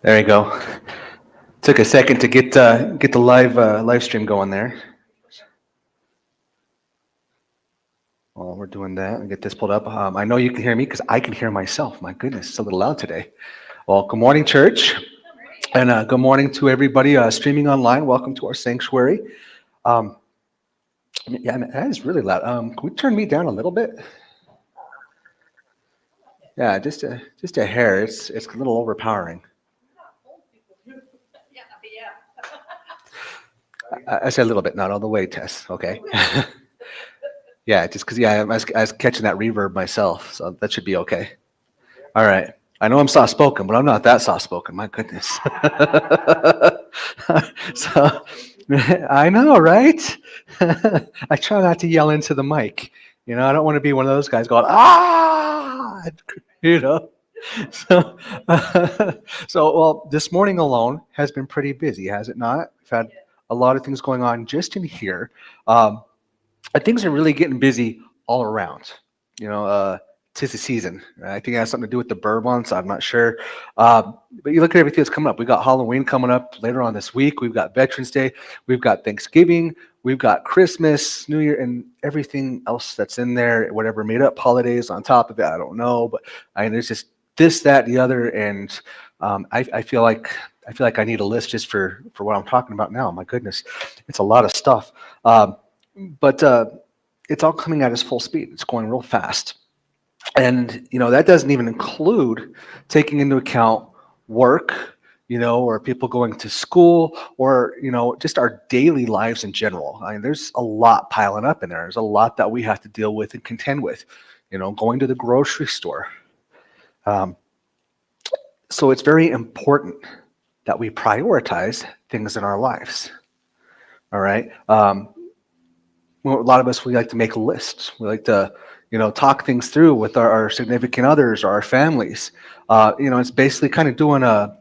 There you go. Took a second to get the live stream going there. While we're doing that and get this pulled up, I know you can hear me because I can hear myself. My goodness, it's a little loud today. Well, good morning, church, and good morning to everybody streaming online. Welcome to our sanctuary. Yeah, that is really loud. Can we turn me down a little bit? Yeah, just a hair. It's a little overpowering. I said a little bit, not all the way, Tess. Okay. Yeah, just because I was catching that reverb myself, so that should be okay. All right. I know I'm soft-spoken, but I'm not that soft-spoken. My goodness. So, I know, right? I try not to yell into the mic. I don't want to be one of those guys going, ah, So, well, this morning alone has been pretty busy, has it not? We've had a lot of things going on just in here. Things are really getting busy all around. 'Tis the season. I think it has something to do with the bird months. I'm not sure. But you look at everything that's coming up. We got Halloween coming up later on this week. We've got Veterans Day. We've got Thanksgiving. We've got Christmas, New Year, and everything else that's in there. Whatever made up holidays on top of it, I don't know. But there's just this, that, the other, and I feel like I need a list just for what I'm talking about now. My goodness, it's a lot of stuff. But it's all coming at its full speed. It's going real fast. And, that doesn't even include taking into account work, or people going to school, or, just our daily lives in general. There's a lot piling up in there. There's a lot that we have to deal with and contend with, going to the grocery store. So it's very important that we prioritize things in our lives. All right. A lot of us, we like to make lists. We like to, talk things through with our significant others or our families. It's basically kind of doing a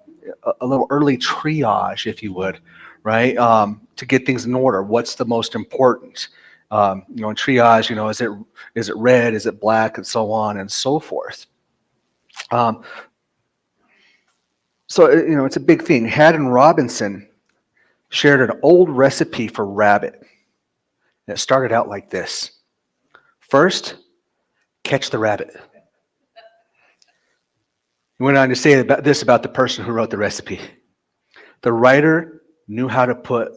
little early triage, if you would, right? To get things in order. What's the most important? In triage, is it red? Is it black? And so on and so forth. So it's a big thing. Haddon Robinson shared an old recipe for rabbit. And it started out like this. First, catch the rabbit. He went on to say about the person who wrote the recipe. The writer knew how to put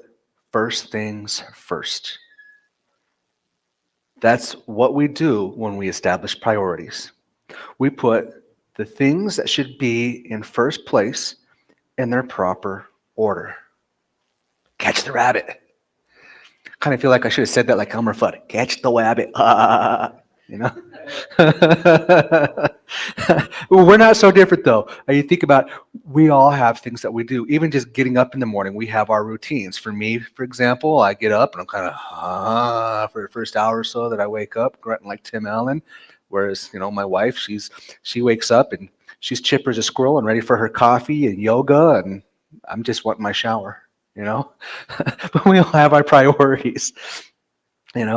first things first. That's what we do when we establish priorities. We put the things that should be in first place in their proper order. Catch the rabbit. Kind of feel like I should have said that like Elmer Fudd. Catch the rabbit. We're not so different though. You think about, we all have things that we do. Even just getting up in the morning, we have our routines. For me, for example, I get up and I'm kind of for the first hour or so that I wake up, grunting like Tim Allen. Whereas, my wife, she wakes up and she's chipper as a squirrel and ready for her coffee and yoga, and I'm just wanting my shower, But we all have our priorities, And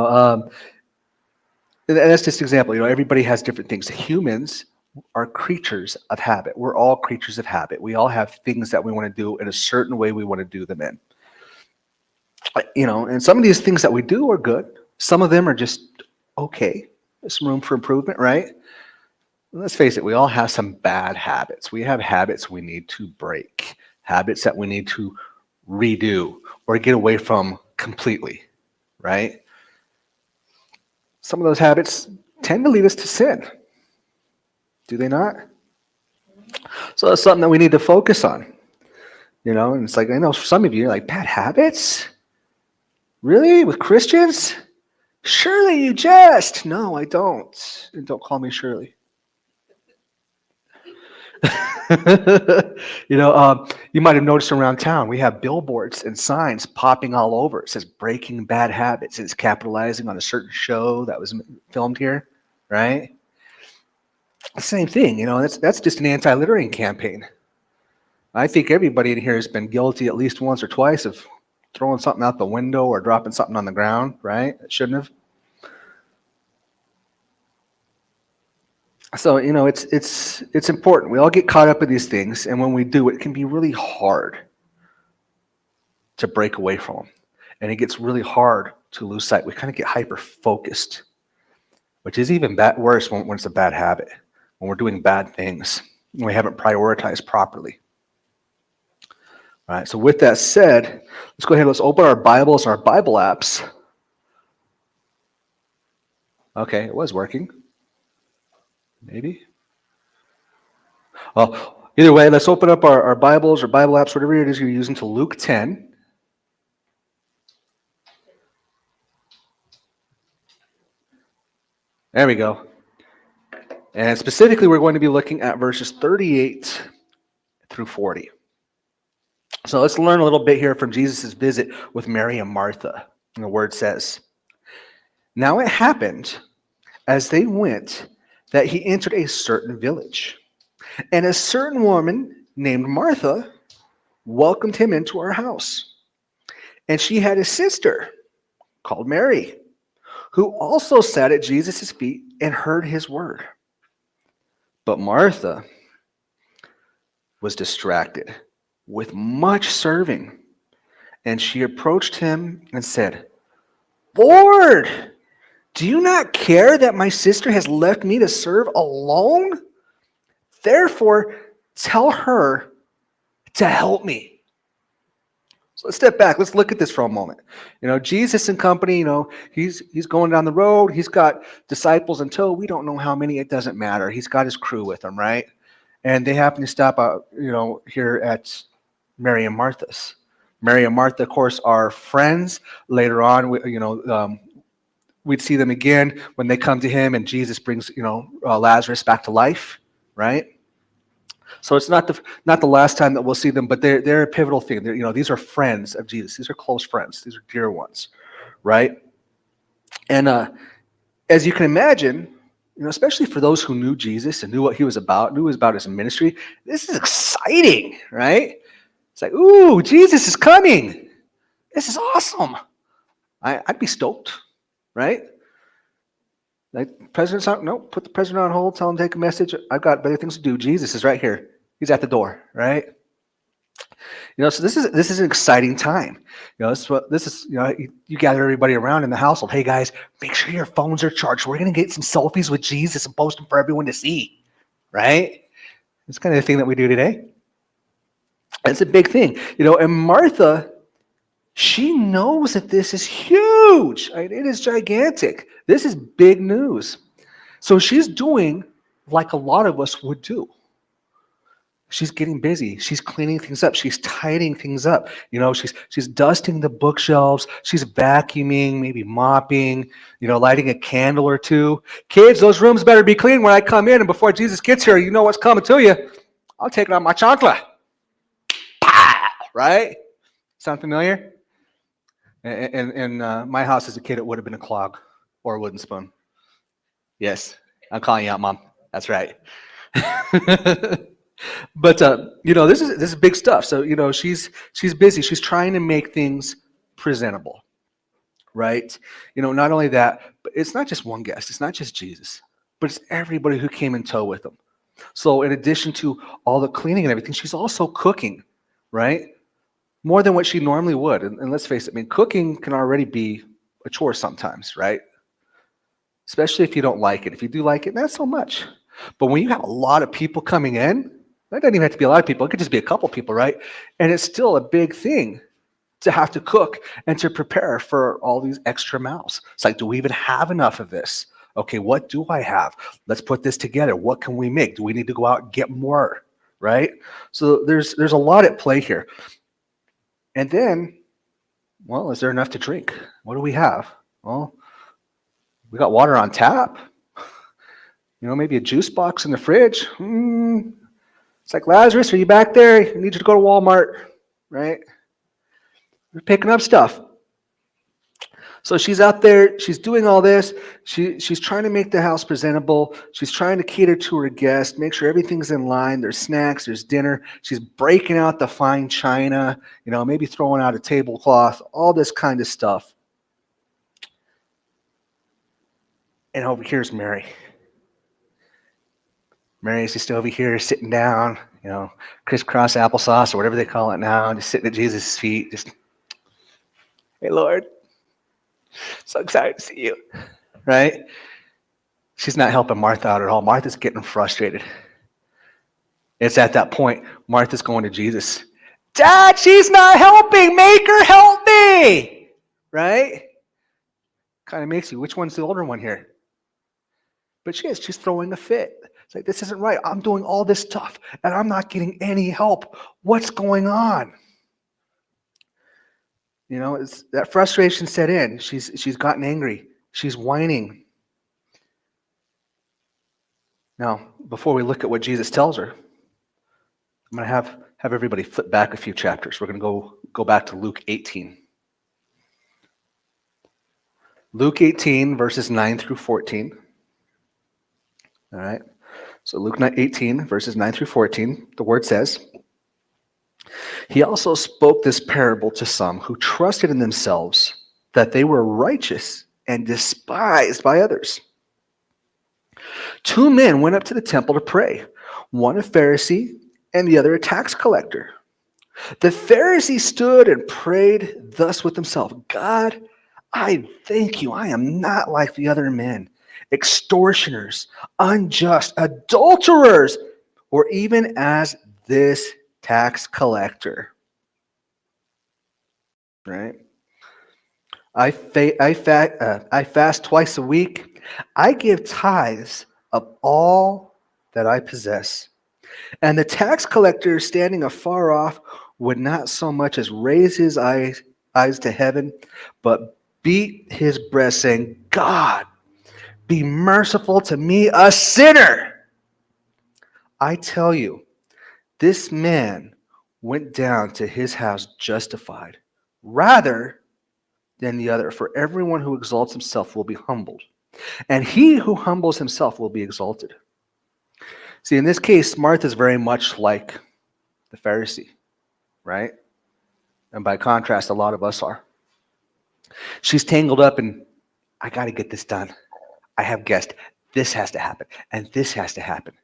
that's just an example. Everybody has different things. Humans are creatures of habit. We're all creatures of habit. We all have things that we want to do in a certain way we want to do them in. And some of these things that we do are good. Some of them are just okay. There's some room for improvement, right? Let's face it, we all have some bad habits. We have habits we need to break, habits that we need to redo or get away from completely, right? Some of those habits tend to lead us to sin. Do they not? So that's something that we need to focus on. And it's like, I know for some of you, like, bad habits? Really? With Christians? Surely you jest. No, I don't. And don't call me Shirley. You might have noticed around town, we have billboards and signs popping all over. It says breaking bad habits. It's capitalizing on a certain show that was filmed here, right? Same thing, that's just an anti-littering campaign. I think everybody in here has been guilty at least once or twice of throwing something out the window or dropping something on the ground, right? It shouldn't have. So, it's important. We all get caught up in these things, and when we do, it can be really hard to break away from them. And it gets really hard to lose sight. We kind of get hyper-focused, which is even worse when it's a bad habit, when we're doing bad things, when we haven't prioritized properly. All right, so with that said, let's go ahead and let's open our Bibles and our Bible apps. Okay, it was working. Maybe. Well, either way, let's open up our Bibles or Bible apps, whatever it is you're using, to Luke 10. There we go. And specifically, we're going to be looking at verses 38 through 40. So let's learn a little bit here from Jesus' visit with Mary and Martha. And the word says, "Now it happened, as they went, that he entered a certain village. And a certain woman named Martha welcomed him into her house. And she had a sister called Mary, who also sat at Jesus' feet and heard his word. But Martha was distracted with much serving. And she approached him and said, 'Lord, do you not care that my sister has left me to serve alone? Therefore, tell her to help me.'" So let's step back. Let's look at this for a moment. Jesus and company, he's going down the road. He's got disciples in tow. We don't know how many. It doesn't matter. He's got his crew with him, right? And they happen to stop out, here at Mary and Martha's. Mary and Martha, of course, are friends. Later on, we'd see them again when they come to him and Jesus brings, Lazarus back to life, right? So it's not the last time that we'll see them, but they're a pivotal thing. These are friends of Jesus. These are close friends. These are dear ones, right? And as you can imagine, especially for those who knew Jesus and knew what he was about, knew about his ministry, this is exciting, right? It's like, ooh, Jesus is coming. This is awesome. I'd be stoked, right? Like, president's out. No, put the president on hold. Tell him to take a message. I've got better things to do. Jesus is right here. He's at the door, right? So this is an exciting time. You gather everybody around in the household. Hey guys, make sure your phones are charged. We're gonna get some selfies with Jesus and post them for everyone to see, right? It's kind of the thing that we do today. It's a big thing, And Martha, she knows that this is huge. It is gigantic. This is big news. So she's doing like a lot of us would do. She's getting busy. She's cleaning things up. She's tidying things up. She's dusting the bookshelves. She's vacuuming, maybe mopping, lighting a candle or two. Kids, those rooms better be clean when I come in. And before Jesus gets here, you know what's coming to you. I'll take it on my chancla. Pow! Right? Sound familiar? In my house as a kid, it would have been a clog or a wooden spoon. Yes, I'm calling you out, Mom. That's right. But this is big stuff. So she's busy. She's trying to make things presentable, right? Not only that, but it's not just one guest. It's not just Jesus, but it's everybody who came in tow with them. So in addition to all the cleaning and everything, she's also cooking, right? More than what she normally would. And let's face it, cooking can already be a chore sometimes, right? Especially if you don't like it. If you do like it, not so much. But when you have a lot of people coming in, that doesn't even have to be a lot of people. It could just be a couple people, right? And it's still a big thing to have to cook and to prepare for all these extra mouths. It's like, do we even have enough of this? Okay, what do I have? Let's put this together. What can we make? Do we need to go out and get more, right? So there's a lot at play here. And then, well, is there enough to drink? What do we have? Well, we got water on tap. Maybe a juice box in the fridge. It's like, Lazarus, are you back there? I need you to go to Walmart, right? We're picking up stuff. So she's out there. She's doing all this. She's trying to make the house presentable. She's trying to cater to her guests, make sure everything's in line. There's snacks. There's dinner. She's breaking out the fine china, maybe throwing out a tablecloth, all this kind of stuff. And over here's Mary. Mary's just over here sitting down, crisscross applesauce or whatever they call it now, just sitting at Jesus' feet, just, hey, Lord, so excited to see you, right? She's not helping Martha out at all. Martha's getting frustrated. It's at that point, Martha's going to Jesus. Dad, she's not helping. Make her help me, right? Kind of makes you, which one's the older one here? But she's throwing a fit. It's like, this isn't right. I'm doing all this stuff, and I'm not getting any help. What's going on? It's that frustration set in. She's gotten angry. She's whining. Now, before we look at what Jesus tells her, I'm going to have everybody flip back a few chapters. We're going to go back to Luke 18. Luke 18, verses 9 through 14. All right. So Luke 18, verses 9 through 14, the word says, he also spoke this parable to some who trusted in themselves that they were righteous and despised by others. 2 men went up to the temple to pray, one a Pharisee and the other a tax collector. The Pharisee stood and prayed thus with himself, God, I thank you, I am not like the other men, extortioners, unjust, adulterers, or even as this tax collector. Right? I fast twice a week. I give tithes of all that I possess. And the tax collector, standing afar off, would not so much as raise his eyes to heaven, but beat his breast, saying, God, be merciful to me, a sinner. I tell you, this man went down to his house justified, rather than the other. For everyone who exalts himself will be humbled, and he who humbles himself will be exalted. See, in this case, Martha's very much like the Pharisee, right? And by contrast, a lot of us are. She's tangled up in, I got to get this done. I have guests. This has to happen, and this has to happen.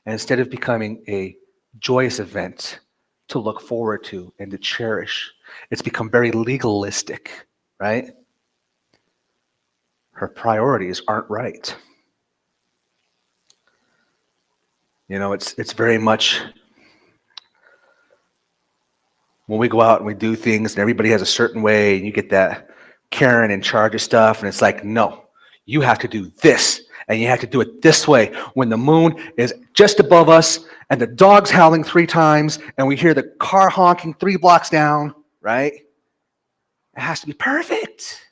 And instead of becoming a joyous event to look forward to and to cherish, it's become very legalistic, right? Her priorities aren't right. It's very much when we go out and we do things and everybody has a certain way and you get that Karen in charge of stuff and it's like, no, you have to do this and you have to do it this way when the moon is just above us and the dog's howling 3 times and we hear the car honking 3 blocks down, right? It has to be perfect.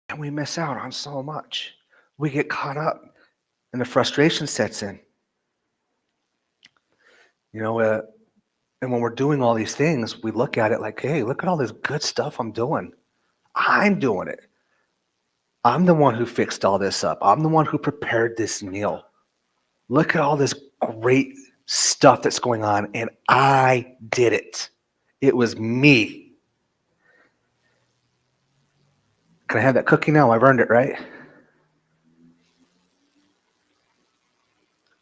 And we miss out on so much. We get caught up and the frustration sets in. And when we're doing all these things, we look at it like, hey, look at all this good stuff I'm doing. I'm doing it. I'm the one who fixed all this up. I'm the one who prepared this meal. Look at all this great stuff that's going on, and I did it. It was me. Can I have that cookie now? I've earned it, right?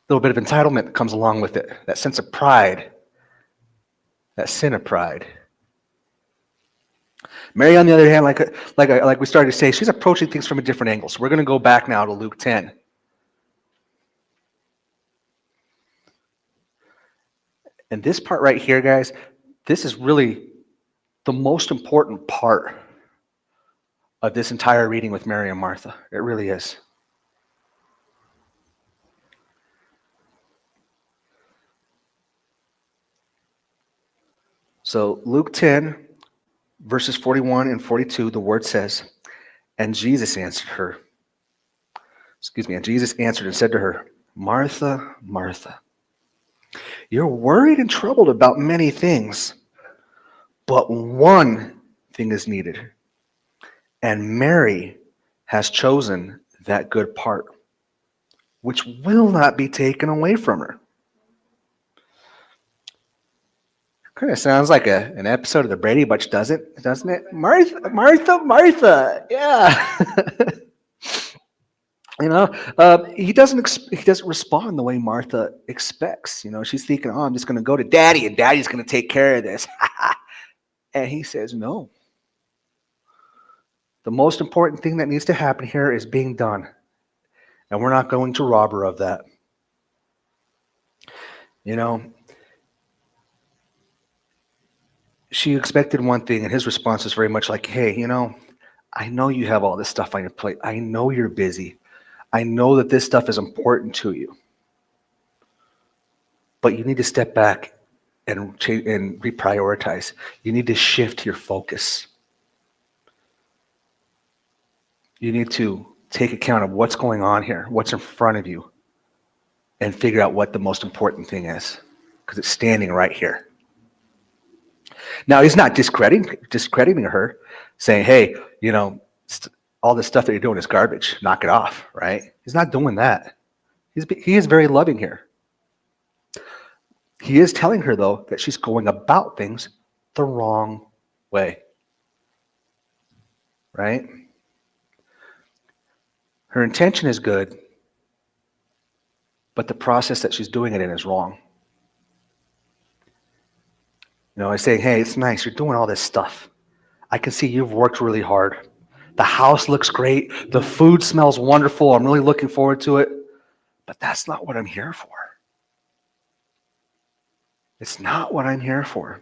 A little bit of entitlement comes along with it. That sense of pride. That sin of pride. Mary, on the other hand, like we started to say, she's approaching things from a different angle. So we're going to go back now to Luke 10. And this part right here, guys, this is really the most important part of this entire reading with Mary and Martha. It really is. So Luke 10, verses 41 and 42, the word says, and Jesus answered and said to her, Martha, Martha, you're worried and troubled about many things, but one thing is needed, and Mary has chosen that good part, which will not be taken away from her. Kind of sounds like an episode of the Brady Bunch, doesn't it? Martha, Martha, Martha. Yeah. He doesn't respond the way Martha expects. She's thinking, oh, I'm just going to go to Daddy, and Daddy's going to take care of this. And he says, no. The most important thing that needs to happen here is being done, and we're not going to rob her of that. She expected one thing, and his response was very much like, hey, I know you have all this stuff on your plate. I know you're busy. I know that this stuff is important to you. But you need to step back and reprioritize. You need to shift your focus. You need to take account of what's going on here, what's in front of you, and figure out what the most important thing is, because it's standing right here. Now, he's not discrediting her, saying, hey, all this stuff that you're doing is garbage. Knock it off, right? He's not doing that. He is very loving here. He is telling her, though, that she's going about things the wrong way, right? Her intention is good, but the process that she's doing it in is wrong. I say, hey, it's nice. You're doing all this stuff. I can see you've worked really hard. The house looks great. The food smells wonderful. I'm really looking forward to it. But that's not what I'm here for. It's not what I'm here for.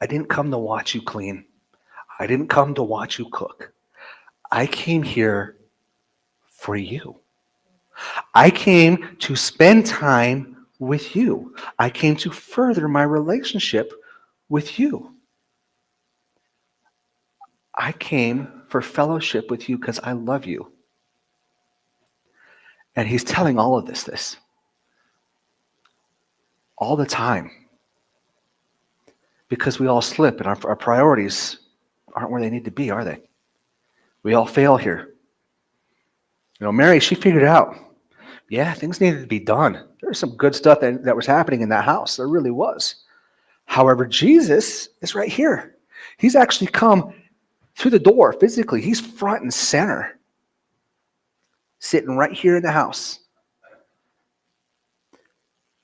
I didn't come to watch you clean. I didn't come to watch you cook. I came here for you. I came to spend time with you. I came to further my relationship with you. I came for fellowship with you because I love you. And he's telling all of this all the time, because we all slip and our priorities aren't where they need to be, are they? We all fail here. Mary, she figured out, yeah, things needed to be done. There was some good stuff that was happening in that house. There really was. However, Jesus is right here. He's actually come through the door physically. He's front and center, sitting right here in the house.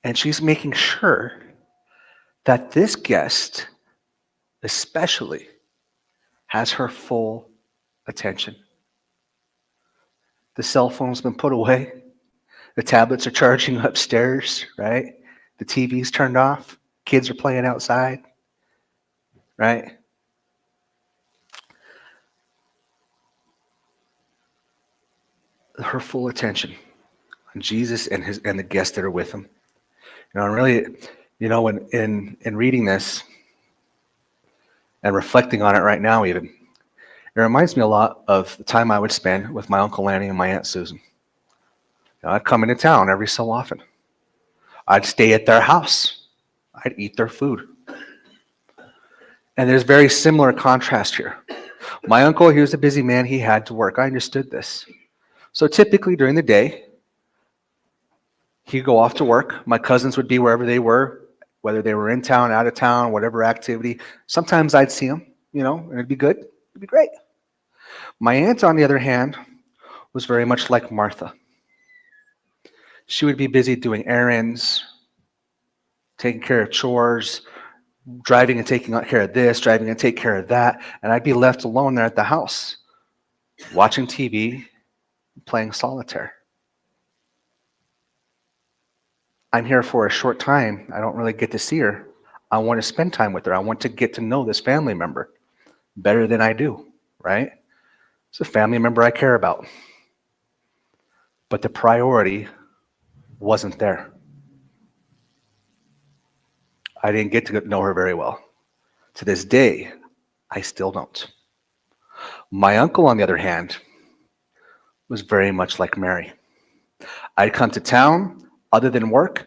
And she's making sure that this guest especially has her full attention. The cell phone's been put away. The tablets are charging upstairs, right? The TV's turned off. Kids are playing outside, right? Her full attention on Jesus and the guests that are with him. And really, when in reading this and reflecting on it right now even, it reminds me a lot of the time I would spend with my Uncle Lanny and my Aunt Susan. I'd come into town every so often. I'd stay at their house. I'd eat their food. And there's very similar contrast here. My uncle, he was a busy man. He had to work. I understood this. So typically during the day, he'd go off to work. My cousins would be wherever they were, whether they were in town, out of town, whatever activity. Sometimes I'd see them, and it'd be good. It'd be great. My aunt, on the other hand, was very much like Martha. She would be busy doing errands, taking care of chores, driving and taking care of this, driving and taking care of that, and I'd be left alone there at the house, watching TV, playing solitaire. I'm here for a short time. I don't really get to see her. I want to spend time with her. I want to get to know this family member better than I do, right? It's a family member I care about. But the priority wasn't there. I didn't get to know her very well. To this day, I still don't. My uncle, on the other hand, was very much like Mary. I'd come to town, other than work,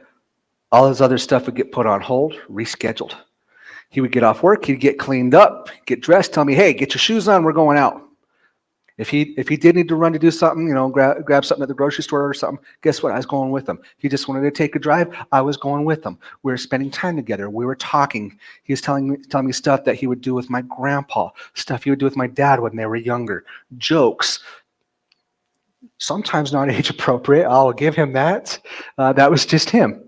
all his other stuff would get put on hold, rescheduled. He would get off work, he'd get cleaned up, get dressed, tell me, hey, get your shoes on, we're going out. If he did need to run to do something, grab something at the grocery store or something, guess what? I was going with him. He just wanted to take a drive. I was going with him. We were spending time together. We were talking. He was telling me stuff that he would do with my grandpa, stuff he would do with my dad when they were younger, jokes. Sometimes not age appropriate. I'll give him that. That was just him,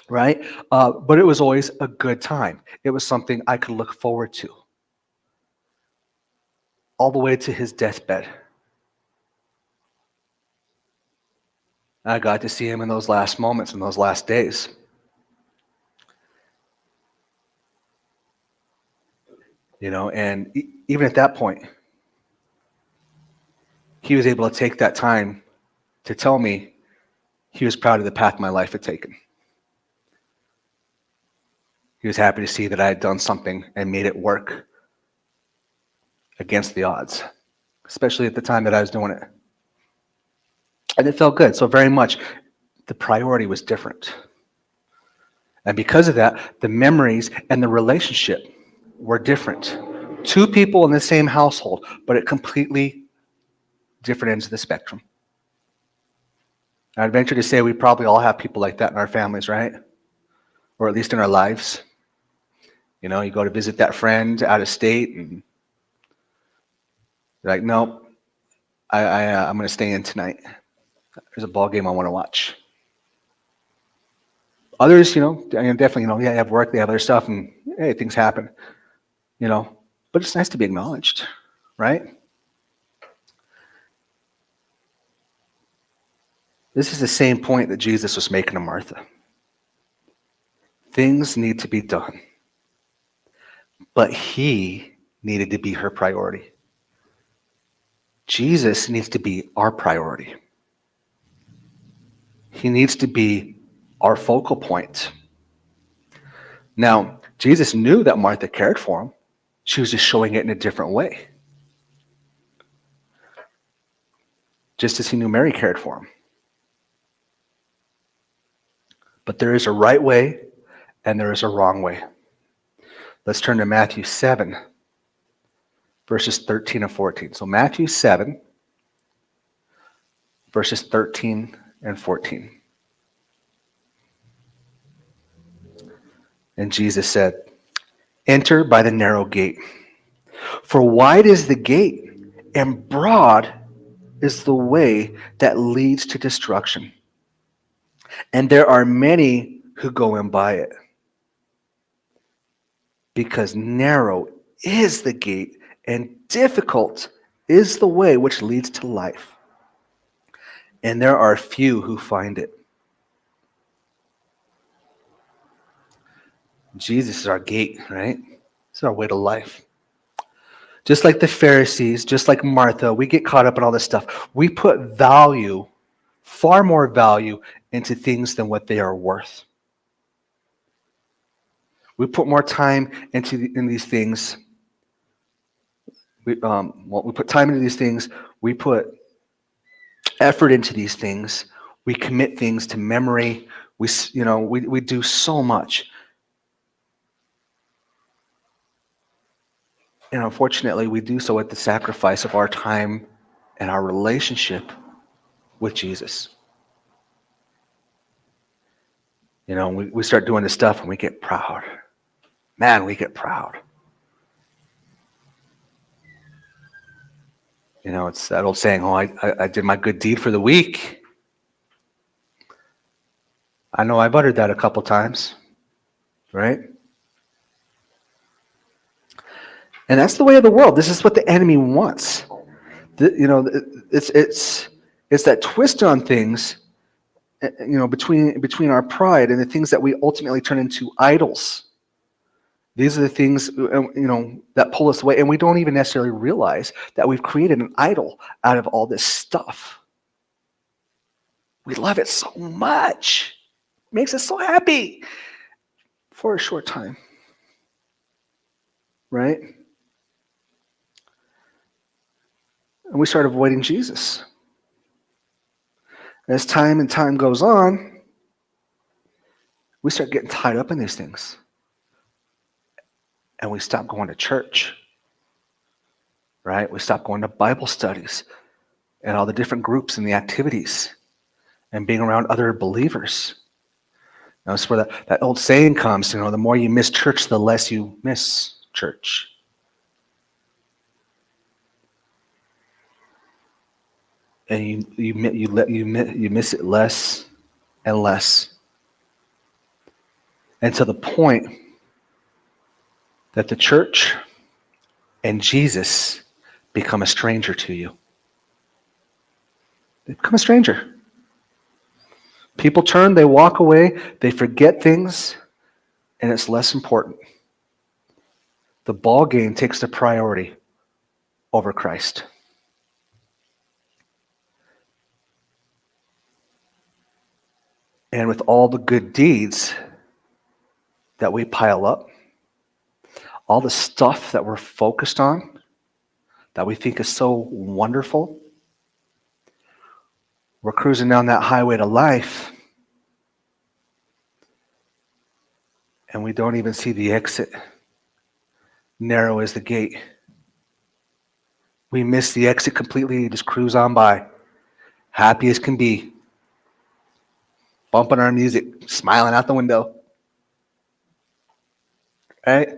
right? But it was always a good time. It was something I could look forward to all the way to his deathbed. I got to see him in those last moments, in those last days. And even at that point, he was able to take that time to tell me he was proud of the path my life had taken. He was happy to see that I had done something and made it work against the odds, especially at the time that I was doing it. And it felt good. So very much the priority was different. And because of that, the memories and the relationship were different. Two people in the same household, but at completely different ends of the spectrum. I'd venture to say we probably all have people like that in our families, right? Or at least in our lives. You go to visit that friend out of state and you're like, no, I'm going to stay in tonight. There's a ball game I want to watch. Others, definitely, they have work, they have other stuff, and hey, things happen, but it's nice to be acknowledged, right? This is the same point that Jesus was making to Martha. Things need to be done, but he needed to be her priority. Jesus needs to be our priority. He needs to be our focal point. Now, Jesus knew that Martha cared for him. She was just showing it in a different way. Just as he knew Mary cared for him. But there is a right way and there is a wrong way. Let's turn to Matthew 7, verses 13 and 14. So Matthew 7, verses 13 and 14. And Jesus said, "Enter by the narrow gate. For wide is the gate, and broad is the way that leads to destruction. And there are many who go in by it. Because narrow is the gate, and difficult is the way which leads to life. And there are few who find it." Jesus is our gate, right? It's our way to life. Just like the Pharisees, just like Martha, we get caught up in all this stuff. We put value, far more value, into things than what they are worth. We put more time in these things. We put time into these things. We put effort into these things. We commit things to memory. We do so much. And unfortunately, we do so at the sacrifice of our time and our relationship with Jesus. We start doing this stuff and we get proud. Man, we get proud. It's that old saying, I did my good deed for the week. I know I've uttered that a couple times, right? And that's the way of the world. This is what the enemy wants. It's that twist on things, between our pride and the things that we ultimately turn into idols. These are the things, that pull us away, and we don't even necessarily realize that we've created an idol out of all this stuff. We love it so much. It makes us so happy for a short time, right? And we start avoiding Jesus. As time and time goes on, we start getting tied up in these things. And we stop going to church, right? We stop going to Bible studies and all the different groups and the activities and being around other believers. That's where that old saying comes, the more you miss church, the less you miss church. and you miss it less and less, and to the point that the church and Jesus become a stranger to you. They become a stranger. People turn, they walk away, they forget things, and it's less important. The ball game takes the priority over Christ. And with all the good deeds that we pile up, all the stuff that we're focused on, that we think is so wonderful, we're cruising down that highway to life, and we don't even see the exit. Narrow is the gate. We miss the exit completely and just cruise on by, happy as can be, bumping our music, smiling out the window. Right?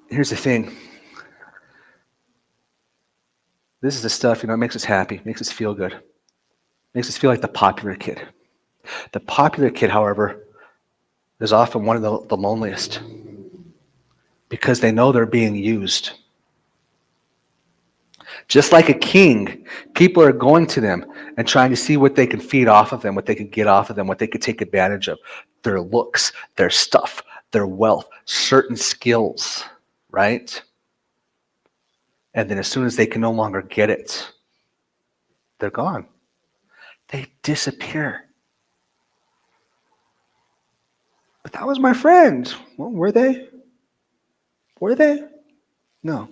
Here's the thing. This is the stuff, it makes us happy, makes us feel good, makes us feel like the popular kid. The popular kid, however, is often one of the loneliest because they know they're being used. Just like a king, people are going to them and trying to see what they can feed off of them, what they can get off of them, what they could take advantage of. Their looks, their stuff, their wealth, certain skills, right? And then as soon as they can no longer get it, they're gone. They disappear. But that was my friend. Well, were they? Were they? No.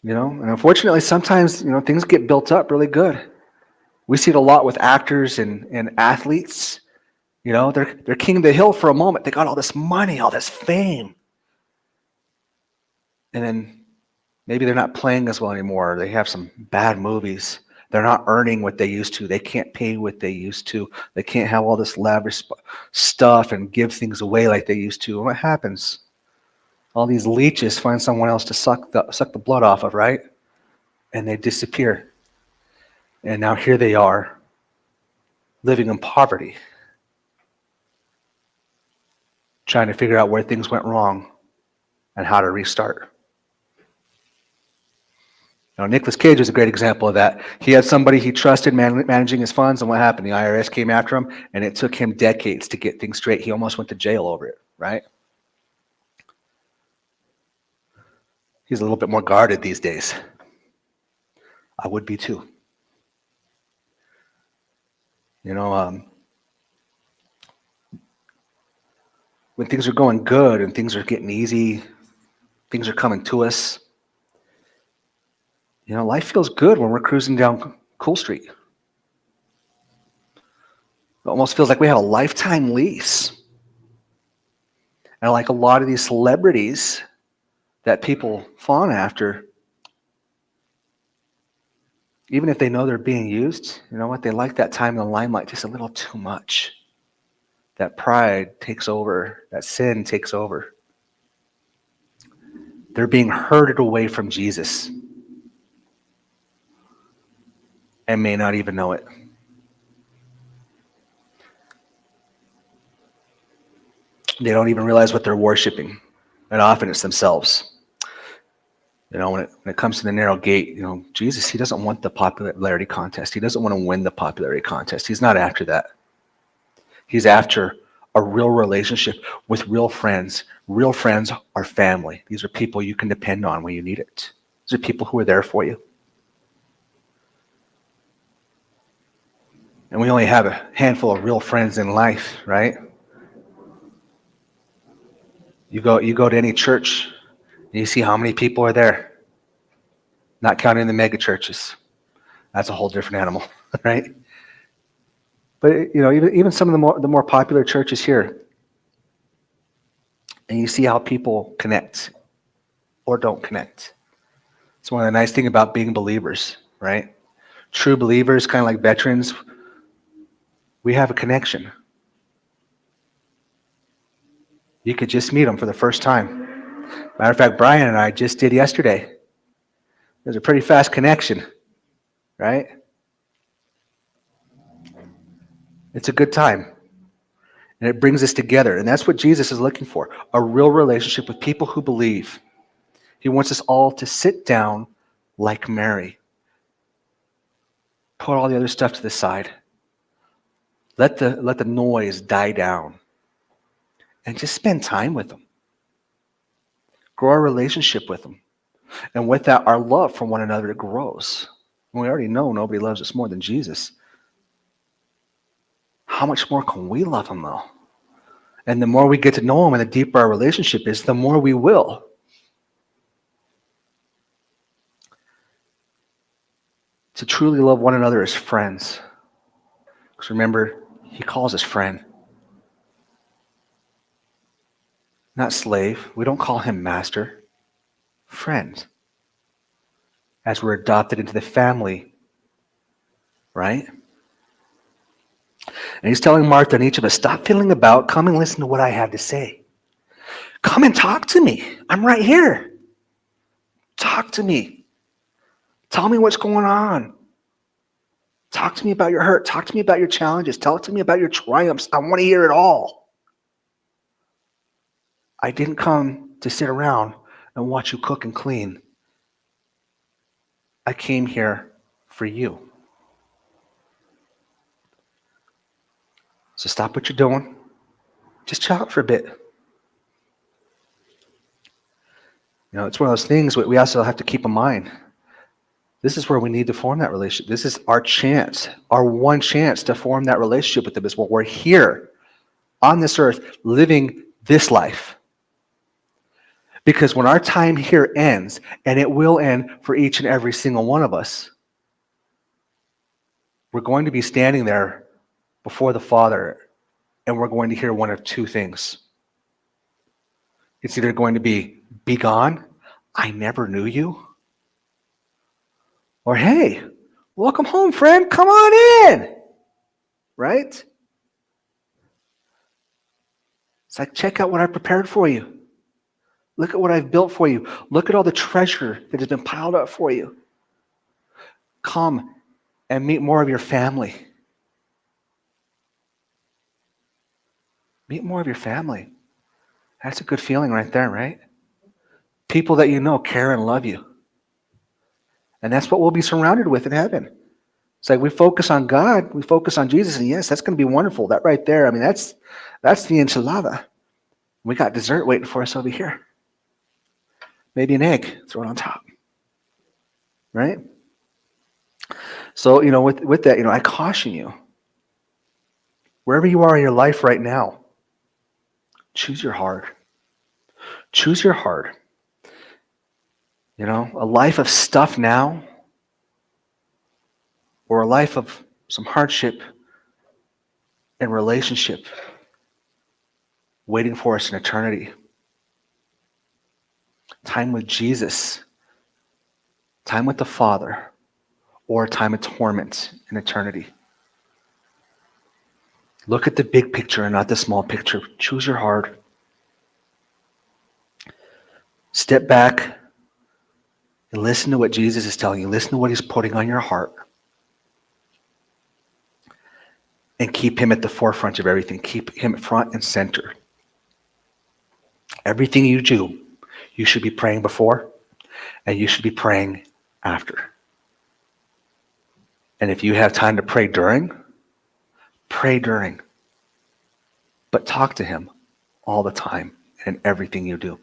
And unfortunately, sometimes, things get built up really good. We see it a lot with actors and athletes. They're king of the hill for a moment. They got all this money, all this fame. And then maybe they're not playing as well anymore. They have some bad movies. They're not earning what they used to. They can't pay what they used to. They can't have all this lavish stuff and give things away like they used to. And what happens? All these leeches find someone else to suck the blood off of, right? And they disappear. And now here they are, living in poverty, trying to figure out where things went wrong and how to restart. Nicolas Cage is a great example of that. He had somebody he trusted managing his funds, and what happened? The IRS came after him, and it took him decades to get things straight. He almost went to jail over it, right? He's a little bit more guarded these days. I would be too. When things are going good and things are getting easy, things are coming to us, life feels good when we're cruising down Cool Street. It almost feels like we have a lifetime lease. And like a lot of these celebrities that people fawn after, even if they know they're being used, they like that time in the limelight just a little too much. That pride takes over, that sin takes over. They're being herded away from Jesus and may not even know it. They don't even realize what they're worshiping, and often it's themselves. When it comes to the narrow gate, Jesus, he doesn't want the popularity contest. He doesn't want to win the popularity contest. He's not after that. He's after a real relationship with real friends. Real friends are family. These are people you can depend on when you need it. These are people who are there for you. And we only have a handful of real friends in life, right? You go to any church, and you see how many people are there. Not counting the mega churches. That's a whole different animal, right? But even some of the more popular churches here, and you see how people connect or don't connect. It's one of the nice things about being believers, right? True believers, kind of like veterans, we have a connection. You could just meet them for the first time. Matter of fact, Brian and I just did yesterday. There's a pretty fast connection, right? It's a good time. And it brings us together. And that's what Jesus is looking for, a real relationship with people who believe. He wants us all to sit down like Mary. Put all the other stuff to the side. Let the noise die down. And just spend time with them. Grow our relationship with them. And with that, our love for one another grows. And we already know nobody loves us more than Jesus. How much more can we love him, though? And the more we get to know him and the deeper our relationship is, the more we will. To truly love one another as friends. Because remember, he calls us friend. Not slave. We don't call him master. Friend. As we're adopted into the family. Right? And he's telling Martha and each of us, stop fiddling about. Come and listen to what I have to say. Come and talk to me. I'm right here. Talk to me. Tell me what's going on. Talk to me about your hurt. Talk to me about your challenges. Talk to me about your triumphs. I want to hear it all. I didn't come to sit around and watch you cook and clean. I came here for you. So stop what you're doing. Just chill out for a bit. It's one of those things we also have to keep in mind. This is where we need to form that relationship. This is our chance, our one chance to form that relationship with them is while we're here on this earth living this life. Because when our time here ends, and it will end for each and every single one of us, we're going to be standing there before the Father, and we're going to hear one of two things. It's either going to be gone, I never knew you. Or, hey, welcome home, friend. Come on in. Right? It's like, check out what I prepared for you. Look at what I've built for you. Look at all the treasure that has been piled up for you. Come and meet more of your family. Meet more of your family. That's a good feeling right there, right? People that you know care and love you. And that's what we'll be surrounded with in heaven. It's like we focus on God, we focus on Jesus, and yes, that's going to be wonderful. That right there, that's the enchilada. We got dessert waiting for us over here. Maybe an egg, throw it on top. Right? So, with that, I caution you. Wherever you are in your life right now, choose your heart. Choose your heart. A life of stuff now, or a life of some hardship and relationship waiting for us in eternity. Time with Jesus, time with the Father, or a time of torment in eternity. Look at the big picture and not the small picture. Choose your heart. Step back and listen to what Jesus is telling you. Listen to what he's putting on your heart. And keep him at the forefront of everything. Keep him front and center. Everything you do, you should be praying before, and you should be praying after. And if you have time to pray during, pray during. But talk to him all the time and in everything you do.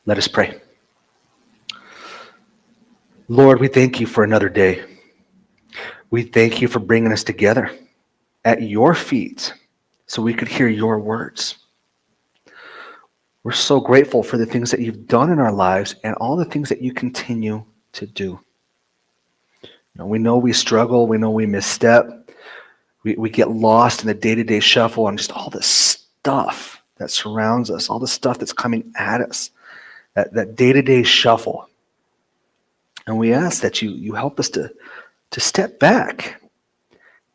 Let us pray. Lord, we thank you for another day. We thank you for bringing us together at your feet so we could hear your words. We're so grateful for the things that you've done in our lives and all the things that you continue to do. We know we struggle. We know we misstep. We get lost in the day-to-day shuffle and just all the stuff that surrounds us, all the stuff that's coming at us, that day-to-day shuffle. And we ask that you help us to step back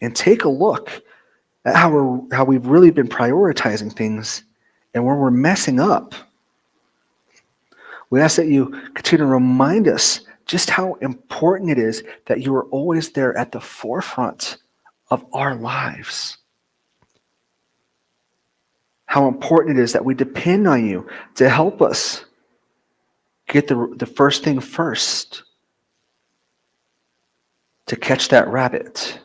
and take a look at how we've really been prioritizing things And when we're messing up, we ask that you continue to remind us just how important it is that you are always there at the forefront of our lives. How important it is that we depend on you to help us get the first thing first, to catch that rabbit,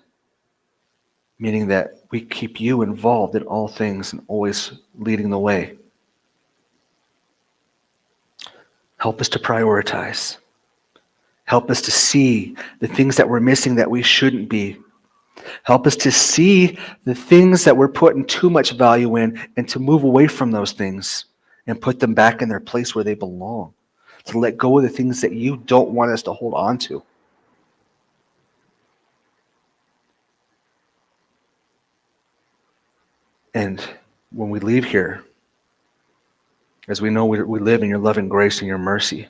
meaning that we keep you involved in all things and always leading the way. Help us to prioritize. Help us to see the things that we're missing that we shouldn't be. Help us to see the things that we're putting too much value in and to move away from those things and put them back in their place where they belong. To let go of the things that you don't want us to hold on to. And when we leave here, as we know we live in your love and grace and your mercy,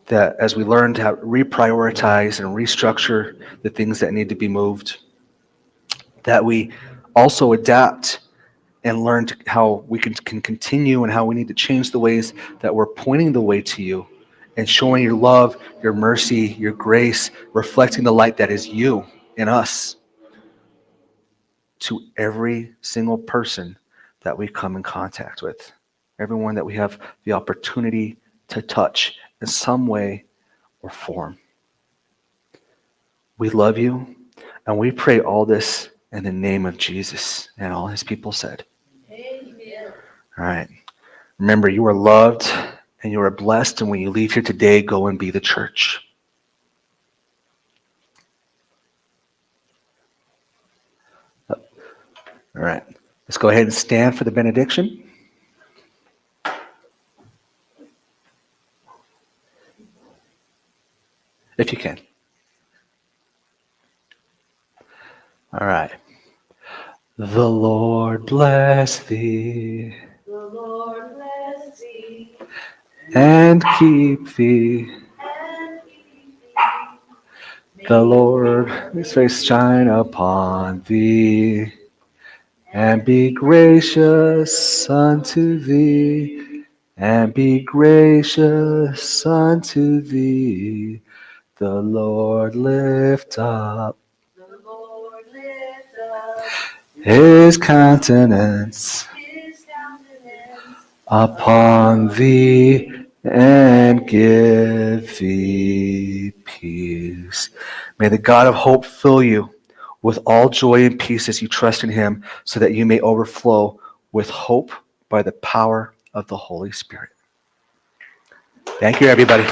that as we learn to reprioritize and restructure the things that need to be moved, that we also adapt and learn how we can continue and how we need to change the ways that we're pointing the way to you and showing your love, your mercy, your grace, reflecting the light that is you in us to every single person that we come in contact with, everyone that we have the opportunity to touch in some way or form. We love you, and we pray all this in the name of Jesus. And all his people said, Amen. All right. Remember, you are loved and you are blessed, and when you leave here today, go and be the church. All right. Let's go ahead and stand for the benediction. If you can. All right. The Lord bless thee. The Lord bless thee. And keep thee. The Lord his face shine upon thee, and be gracious unto thee, and be gracious unto thee. The Lord lift up his countenance upon thee, and give thee peace. May the God of hope fill you with all joy and peace as you trust in him, so that you may overflow with hope by the power of the Holy Spirit. Thank you, everybody.